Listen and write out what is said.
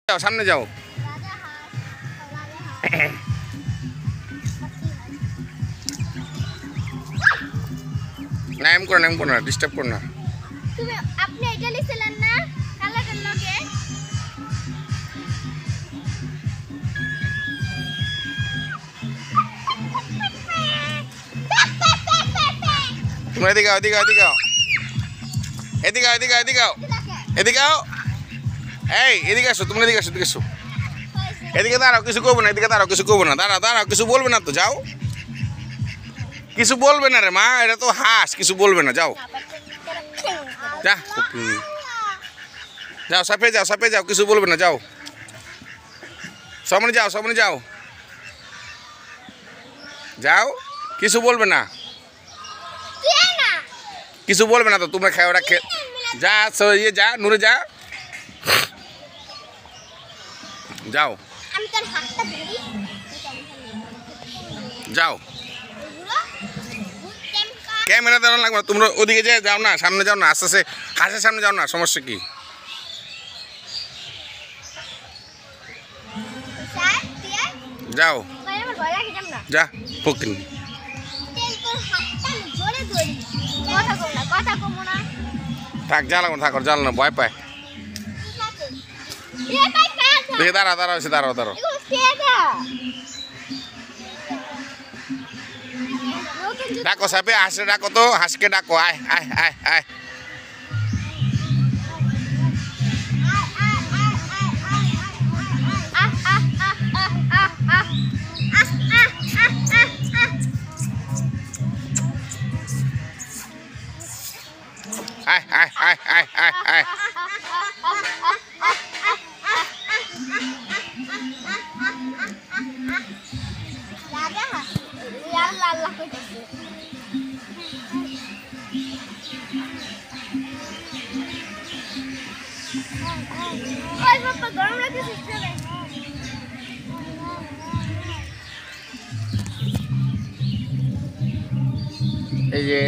যাও সামনে যাও। না এম করো না ডিস্টার্ব করো না। তুমি আপনি এটা লিখছিলেন না কালারের লগে? তোমরা এদিকে এদিকে এদিকে এদিকে এদিকে এদিকে এদিকে এই এদিকে আসো, তোমরা এদিকে আসো, এদিকে আসো, এদিকে দাঁড়াও, কিছু করবো না, এদিকে দাঁড়াও, কিছু করবো না, দাঁড়াও দাঁড়াও, কিছু বলবে না তো, যাও, কিছু বলবে না রে মা, এটা তো হাঁস, কিছু বলবে না, যাও যা, যাও সাপে যাও, কিছু বলবে না, যাও সামনে যাও যাও, কিছু বলবে না, কিছু বলবে না তো, তোমরা খাও, ওরা যা ইয়ে যা নূরে যা, যাও যাও, ক্যামেরা দেওয়া লাগবে না, তোমরা ওদিকে যাও না, সামনে যাও না, আস্তে আস্তে হাঁসের সামনে যাও না, সমস্যা কি? যাও যা ফকির, থাক জ্বালাবো, থাকো জ্বাল না, ভয় পায়, দেখে দাঁড়াও এসে দাঁড়াও ডাকো সাপে, হাঁসে ডাকো তো, হাঁসকে ডাকো, আয় আয় আয় আয়, আয় আয় আয় আয় আয় আয়, এই যে